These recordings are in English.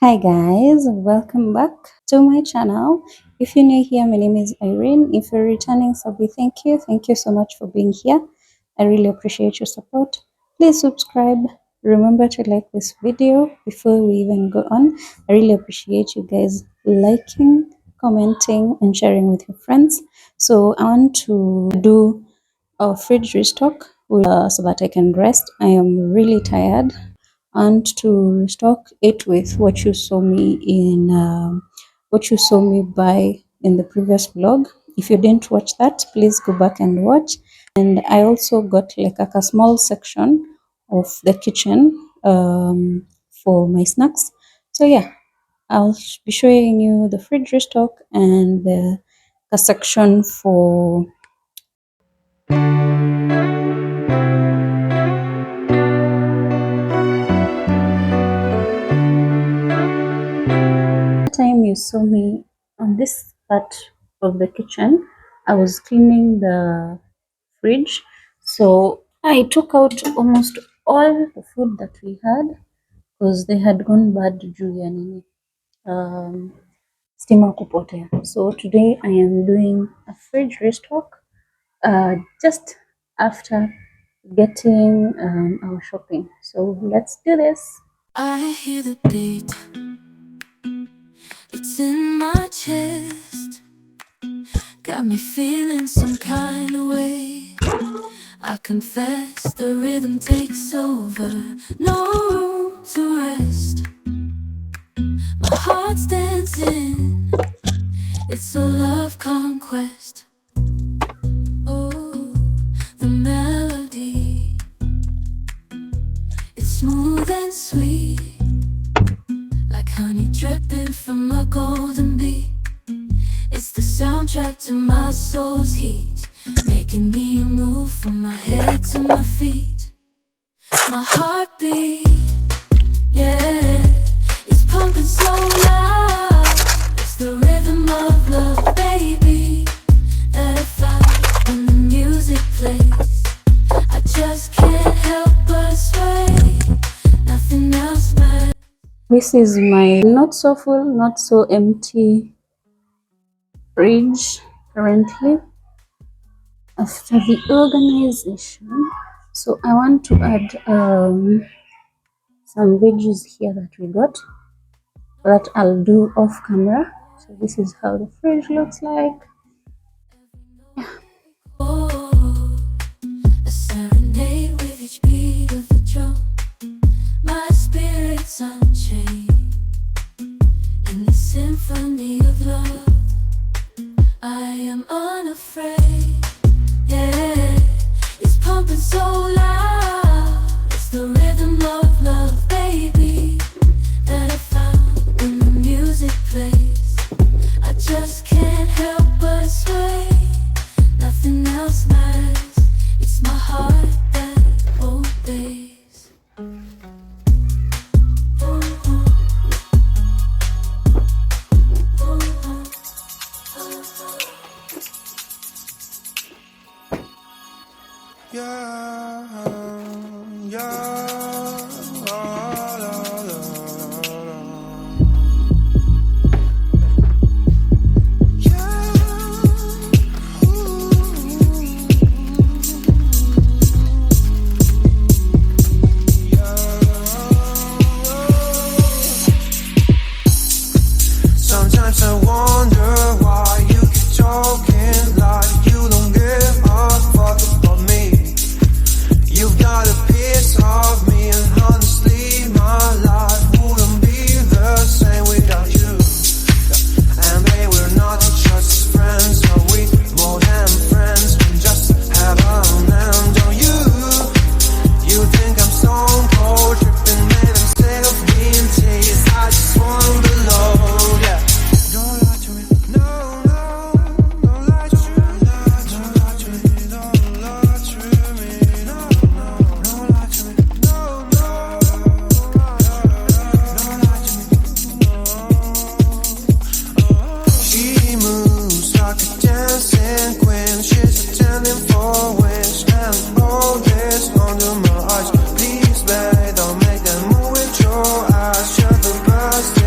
Hi guys, welcome back to my channel. If you're new here, my name is Irene. If you're returning subby, thank you. Thank you so much for being here. I really appreciate your support. Please subscribe. Remember to like this video before we even go on. I really appreciate you guys liking, commenting, and sharing with your friends. So I want to do a fridge restock so that I can rest. I am really tired and to restock it with what you saw me buy in the previous vlog. If you didn't watch that, please go back and watch. And I also got like a small section of the kitchen for my snacks. So yeah, I'll be showing you the fridge restock and the a section for time you saw me on this part of the kitchen. I was cleaning the fridge, so I took out almost all the food that we had because they had gone bad juu ya nini stima kupotea. So today I am doing a fridge restock just after getting our shopping. So let's do this. I hear the beat, it's in my chest, got me feeling some kind of way. I confess the rhythm takes over, no room to rest. My heart's dancing, it's a love conquest. Oh, the melody, it's smooth and sweet, like honey dripping from a golden bee. It's the soundtrack to my soul's heat, making me move from my head to my feet. My heartbeat, yeah, it's pumping so loud. It's the rhythm of love, baby, that I find when the music plays. I just can't help but sway, nothing else matters. This is my not so full, not so empty fridge currently after the organization. So I want to add some veggies here that we got that I'll do off camera. So this is how the fridge looks like. Oh, a serenade with each beat of the drum. My spirit's unchained in the symphony of love. I am unafraid, yeah, it's pumping so loud. It's the rhythm of love, baby, that I found when the music plays. I just can't help but sway, nothing else matters. It's my heart that obeys.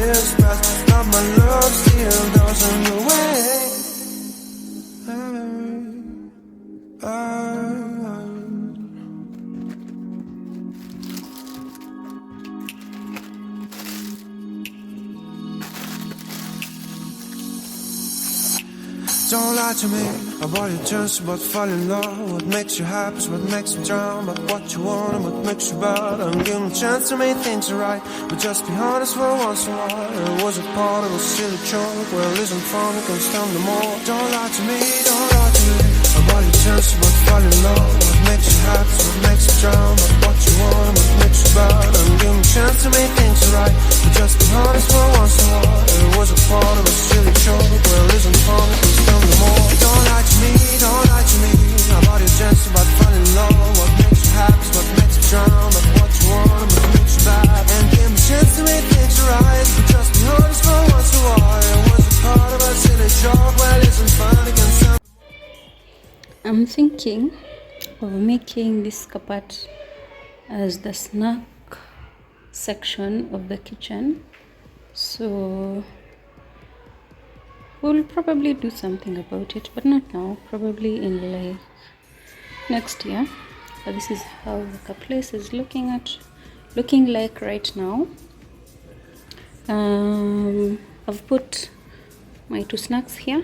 years pass, but my love still doesn't go away. Don't lie to me about your chance, about falling in love. What makes you happy, what makes you drown, about what you want and what makes you bad. I'm giving a chance to make things right, but just be honest for once in a while. It was a part of a silly joke. Well, isn't fun, it can stand no more. Don't lie to me, don't lie to me about your chance, about falling in love. What makes you happy, what makes you drown, about what you want and what makes you bad. I'm giving a chance to make things right, but just be honest for once in a while. It was a part of a silly joke. Well, isn't fun, it can stand no more. Don't lie to me, don't lie to me about your chance, about falling in love. What makes you happy, what makes you drown, about what you want and what makes you bad. And give me a chance to make things right, but just be honest for once in a while. It was a part of a silly joke. Well, isn't fun, it can stand. I'm thinking of making this carpet as the snack section of the kitchen, so we'll probably do something about it, but not now, probably in like next year. But this is how the place is looking like right now. I've put my two snacks here.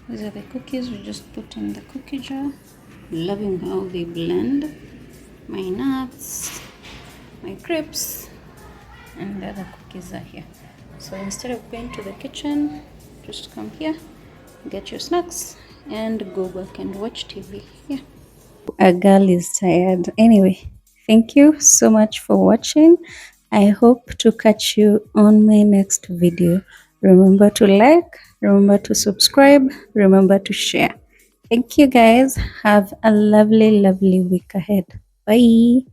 These are the cookies we just put in the cookie jar. Loving how they blend. My nuts, my crepes, and the other cookies are here. So instead of going to the kitchen, just come here, get your snacks, and go back and watch TV. Yeah. A girl is tired. Anyway, thank you so much for watching. I hope to catch you on my next video. Remember to like, remember to subscribe, remember to share. Thank you guys. Have a lovely, lovely week ahead. Bye.